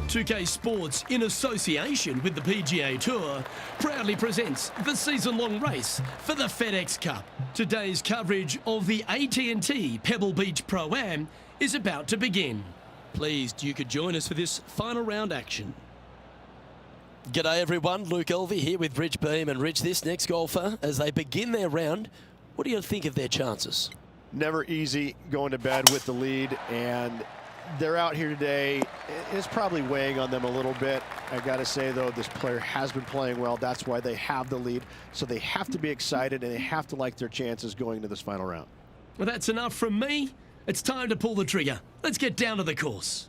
2K Sports, in association with the PGA Tour, proudly presents the season-long race for the FedEx Cup. Today's coverage of the AT&T Pebble Beach Pro-Am is about to begin. Pleased you could join us for this final round action. G'day everyone, Luke Elvey here with Rich Beam. And Rich, this next golfer, as they begin their round, what do you think of their chances? Never easy going to bed with the lead, and they're out here today. It's probably weighing on them a little bit. I gotta say though, this player has been playing well. That's why they have the lead. So they have to be excited and they have to like their chances going into this final round. Well, that's enough from me. It's time to pull the trigger. Let's get down to the course.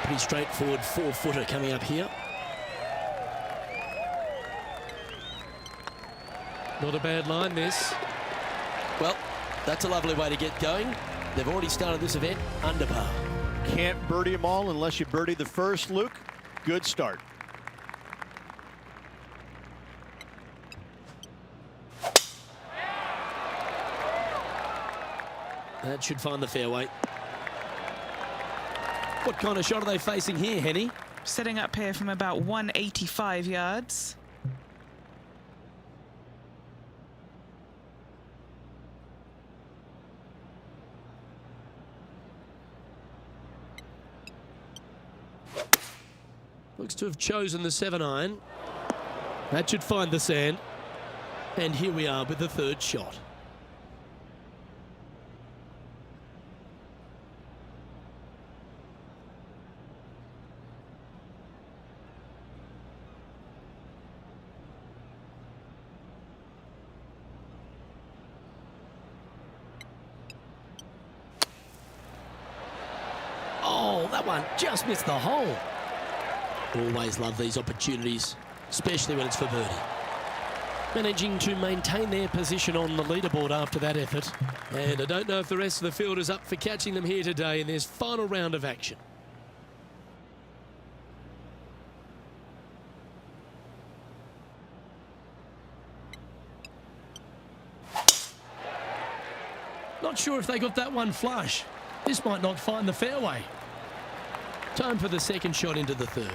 Pretty straightforward 4-footer coming up here. Not a bad line, this. Well, that's a lovely way to get going. They've already started this event under par. Can't birdie them all unless you birdie the first, Luke. Good start. That should find the fairway. What kind of shot are they facing here, Henny? Setting up here from about 185 yards. Looks to have chosen the 7-iron. That should find the sand. And here we are with the third shot. Oh, that one just missed the hole. Always love these opportunities, especially when it's for birdie. Managing to maintain their position on the leaderboard after that effort. And I don't know if the rest of the field is up for catching them here today in this final round of action. Not sure if they got that one flush. This might not find the fairway. Time for the second shot into the third.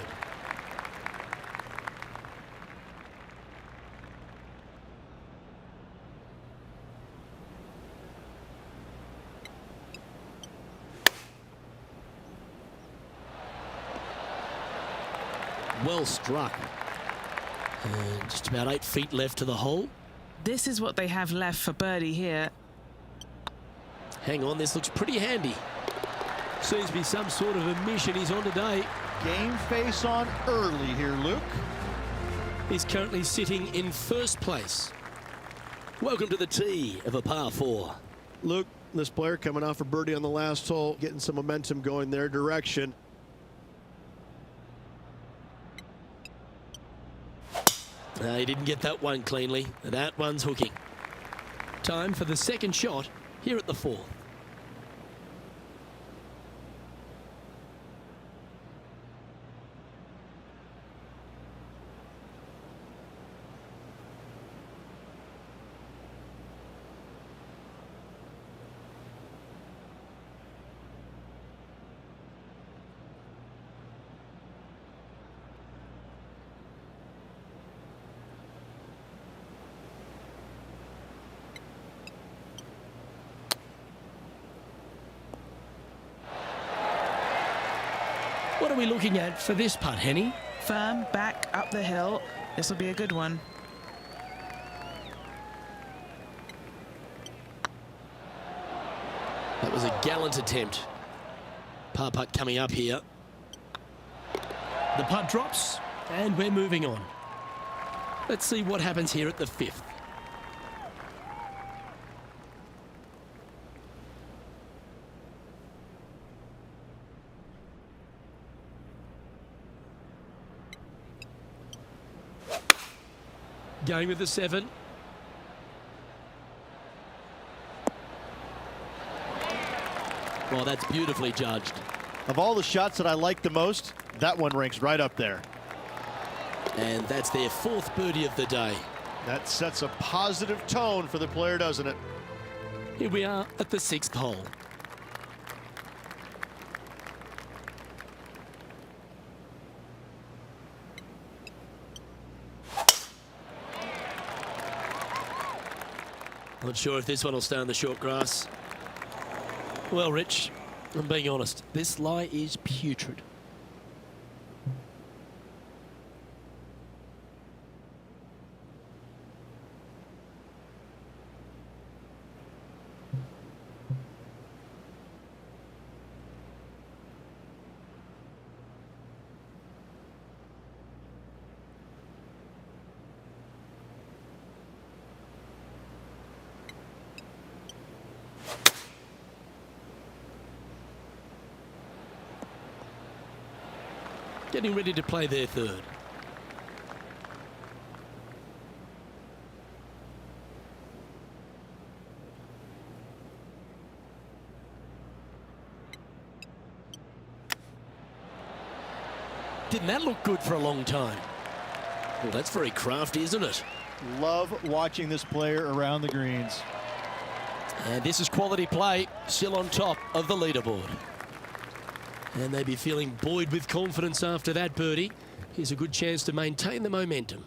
Well struck. And just about 8 feet left to the hole. This is what they have left for birdie here. Hang on, this looks pretty handy. Seems to be some sort of a mission he's on today. Game face on early here, Luke. He's currently sitting in first place. Welcome to the tee of a par 4. Luke, this player coming off a birdie on the last hole, getting some momentum going their direction. He didn't get that one cleanly. That one's hooking. Time for the second shot here at the fourth. What are we looking at for this putt, Henny? Firm, back, up the hill. This will be a good one. That was a gallant attempt. Par putt coming up here. The putt drops, and we're moving on. Let's see what happens here at the fifth. Going with the 7. Well, that's beautifully judged. Of all the shots that I like the most, that one ranks right up there. And that's their fourth birdie of the day. That sets a positive tone for the player, doesn't it? Here we are at the 6th hole. Not sure if this one will stay on the short grass. Well, Rich, I'm being honest, this lie is putrid. Getting ready to play their third. Didn't that look good for a long time? Well, that's very crafty, isn't it? Love watching this player around the greens. And this is quality play, still on top of the leaderboard. And they'd be feeling buoyed with confidence after that birdie. Here's a good chance to maintain the momentum.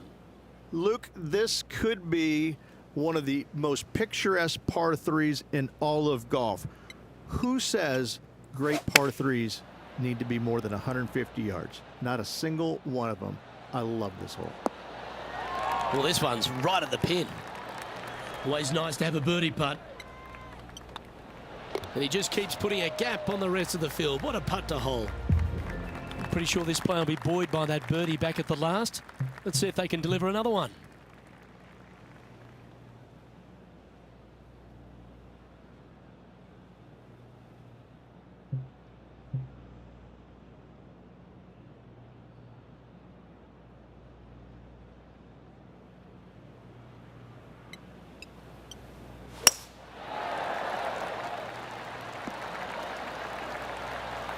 Luke, this could be one of the most picturesque par threes in all of golf. Who says great par threes need to be more than 150 yards? Not a single one of them. I love this hole. Well, this one's right at the pin. Always nice to have a birdie putt. And he just keeps putting a gap on the rest of the field. What a putt to hole. I'm pretty sure this player will be buoyed by that birdie back at the last. Let's see if they can deliver another one.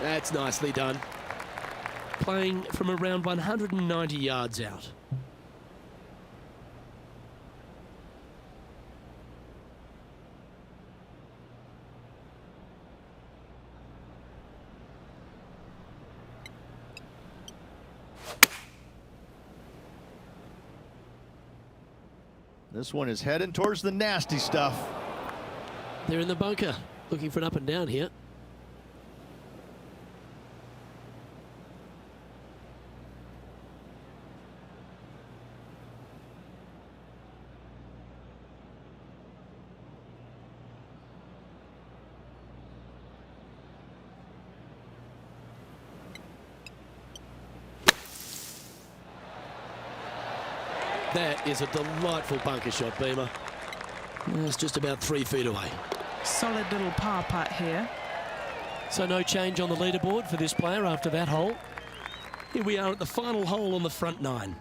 That's nicely done. Playing from around 190 yards out. This one is heading towards the nasty stuff. They're in the bunker, looking for an up and down here. That is a delightful bunker shot, Beamer. It's just about 3 feet away. Solid little par putt here. So no change on the leaderboard for this player after that hole. Here we are at the final hole on the front 9.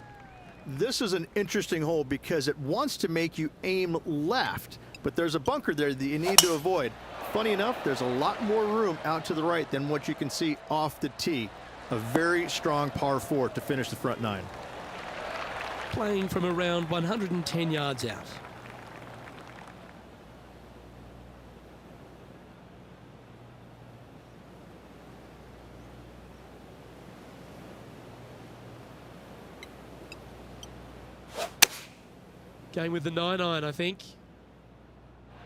This is an interesting hole because it wants to make you aim left, but there's a bunker there that you need to avoid. Funny enough, there's a lot more room out to the right than what you can see off the tee. A very strong par 4 to finish the front 9. Playing from around 110 yards out. Going with the 9-iron, I think.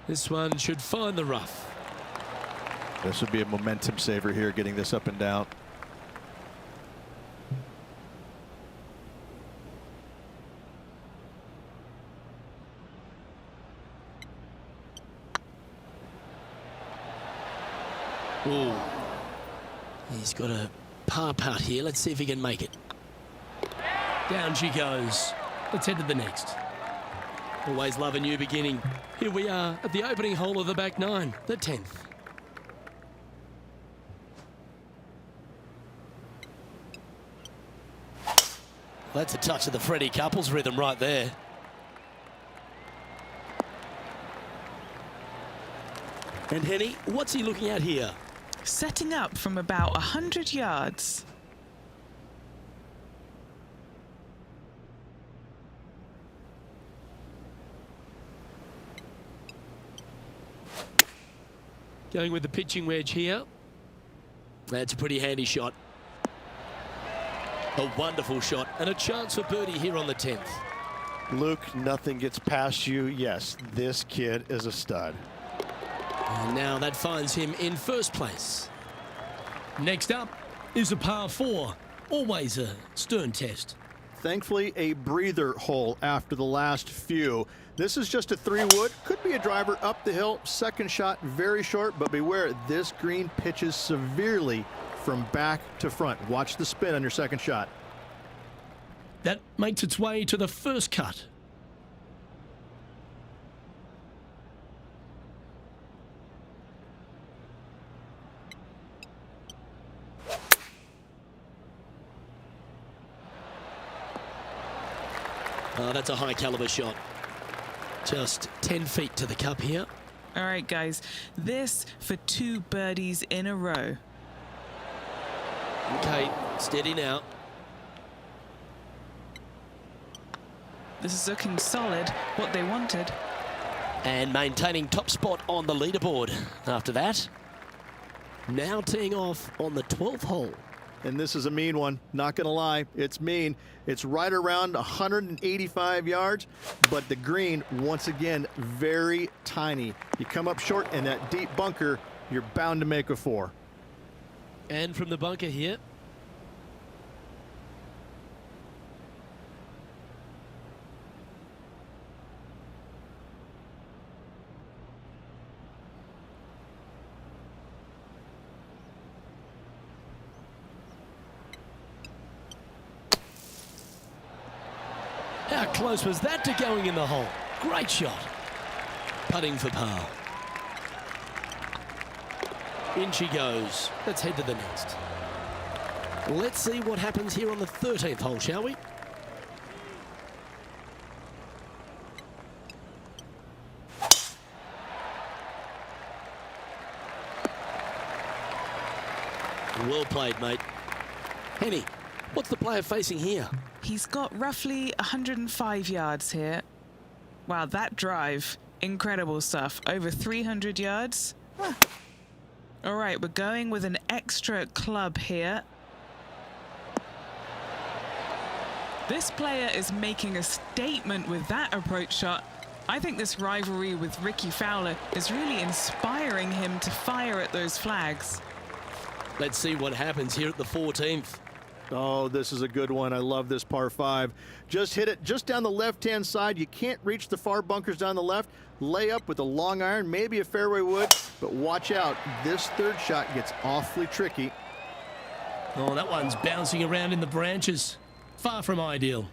This one should find the rough. This would be a momentum saver here, getting this up and down. Ooh. He's got a par putt here. Let's see if he can make it. Down she goes. Let's head to the next. Always love a new beginning. Here we are at the opening hole of the back 9, the 10th. That's a touch of the Freddie Couples rhythm right there. And Henny, what's he looking at here? Setting up from about 100 yards. Going with the pitching wedge here. That's a pretty handy shot. A wonderful shot and a chance for birdie here on the 10th. Luke, nothing gets past you. Yes, this kid is a stud. And now that finds him in first place. Next up is a par 4. Always a stern test. Thankfully, a breather hole after the last few. This is just a 3-wood. Could be a driver up the hill. Second shot, very short, but beware, this green pitches severely from back to front. Watch the spin on your second shot. That makes its way to the first cut. Oh, that's a high caliber shot. Just 10 feet to the cup here. All right, guys. This for 2 birdies in a row. Okay, steady now. This is looking solid, what they wanted. And maintaining top spot on the leaderboard after that. Now teeing off on the 12th hole. And this is a mean one, not gonna lie, it's mean. It's right around 185 yards, but the green, once again, very tiny. You come up short in that deep bunker, you're bound to make a 4. And from the bunker here. How close was that to going in the hole? Great shot. Putting for par. In she goes. Let's head to the next. Let's see what happens here on the 13th hole, shall we? Well played, mate. Henny, what's the player facing here? He's got roughly 105 yards here. Wow, that drive. Incredible stuff. Over 300 yards. All right, we're going with an extra club here. This player is making a statement with that approach shot. I think this rivalry with Ricky Fowler is really inspiring him to fire at those flags. Let's see what happens here at the 14th. Oh, this is a good one. I love this par 5. Just hit it just down the left-hand side. You can't reach the far bunkers down the left. Lay up with a long iron, maybe a fairway wood, but watch out. This third shot gets awfully tricky. Oh, that one's bouncing around in the branches. Far from ideal.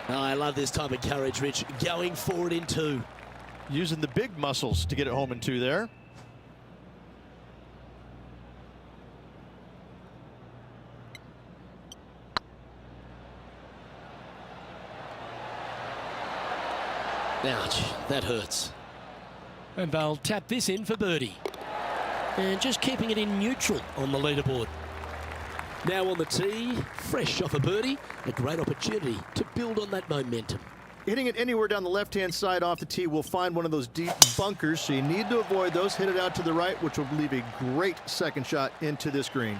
Oh, I love this type of courage, Rich. Going forward in 2. Using the big muscles to get it home in 2 there. Ouch, that hurts. And they'll tap this in for birdie. And just keeping it in neutral on the leaderboard. Now on the tee, fresh shot for birdie. A great opportunity to build on that momentum. Hitting it anywhere down the left-hand side off the tee will find one of those deep bunkers, so you need to avoid those. Hit it out to the right, which will leave a great second shot into this green.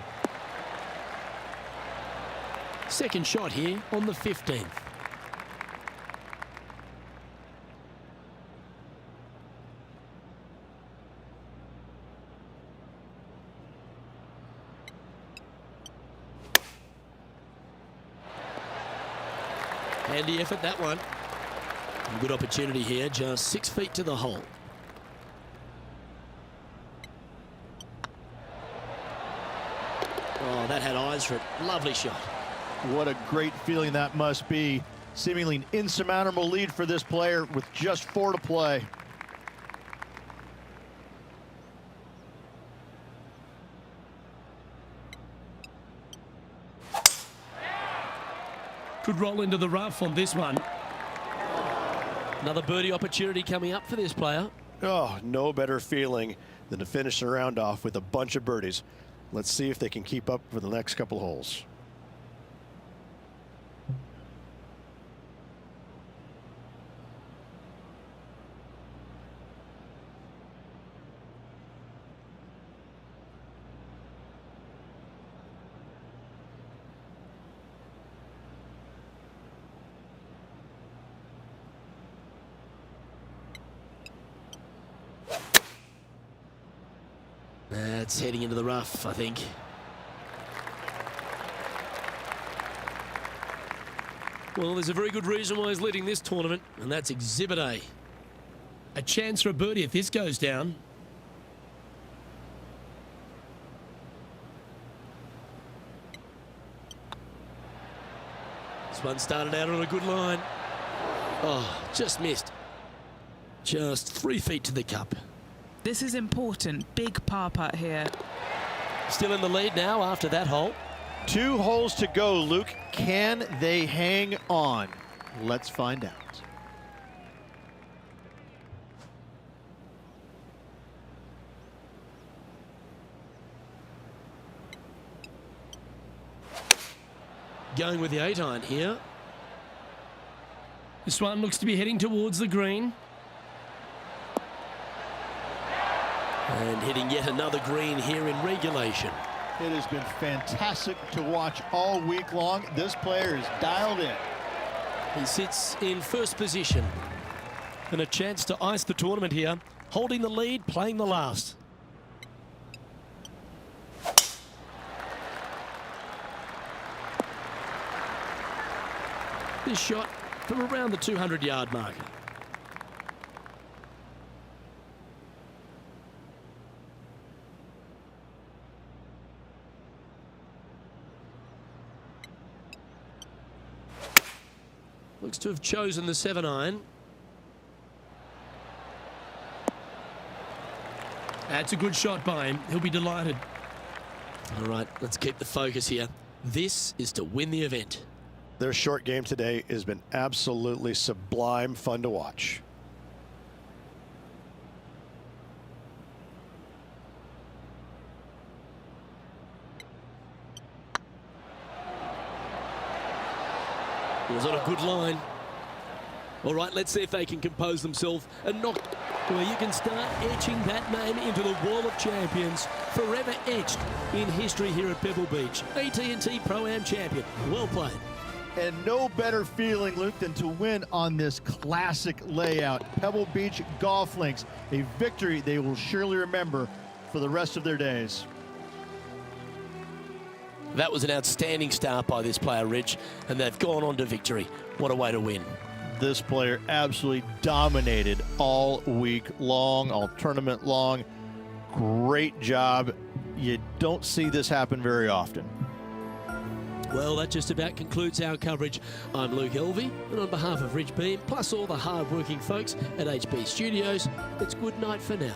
Second shot here on the 15th. Handy effort, that one. Good opportunity here, just 6 feet to the hole. Oh, that had eyes for it. Lovely shot. What a great feeling that must be. Seemingly an insurmountable lead for this player with just 4 to play. Could roll into the rough on this one. Another birdie opportunity coming up for this player. Oh, no better feeling than to finish the round off with a bunch of birdies. Let's see if they can keep up for the next couple holes. That's heading into the rough, I think. Well, there's a very good reason why he's leading this tournament, and that's Exhibit A. A chance for a birdie if this goes down. This one started out on a good line. Oh, just missed. Just 3 feet to the cup. This is important. Big par putt here. Still in the lead now after that hole. 2 holes to go, Luke. Can they hang on? Let's find out. Going with the 8-iron here. This one looks to be heading towards the green. And hitting yet another green here in regulation. It has been fantastic to watch all week long. This player is dialed in. He sits in first position. And a chance to ice the tournament here. Holding the lead, playing the last. This shot from around the 200-yard mark. Looks to have chosen the 7-iron. That's a good shot by him. He'll be delighted. All right, let's keep the focus here. This is to win the event. Their short game today has been absolutely sublime fun to watch. It was on a good line. All right, let's see if they can compose themselves and knock. Well, you can start etching that name into the wall of champions, forever etched in history here at Pebble Beach. AT&T Pro-Am champion. Well played. And no better feeling, Luke, than to win on this classic layout. Pebble Beach Golf Links, a victory they will surely remember for the rest of their days. That was an outstanding start by this player, Rich, and they've gone on to victory. What a way to win. This player absolutely dominated all week long, all tournament long. Great job. You don't see this happen very often. Well, that just about concludes our coverage. I'm Luke Elvey, and on behalf of Rich Beam, plus all the hard-working folks at HB Studios, it's good night for now.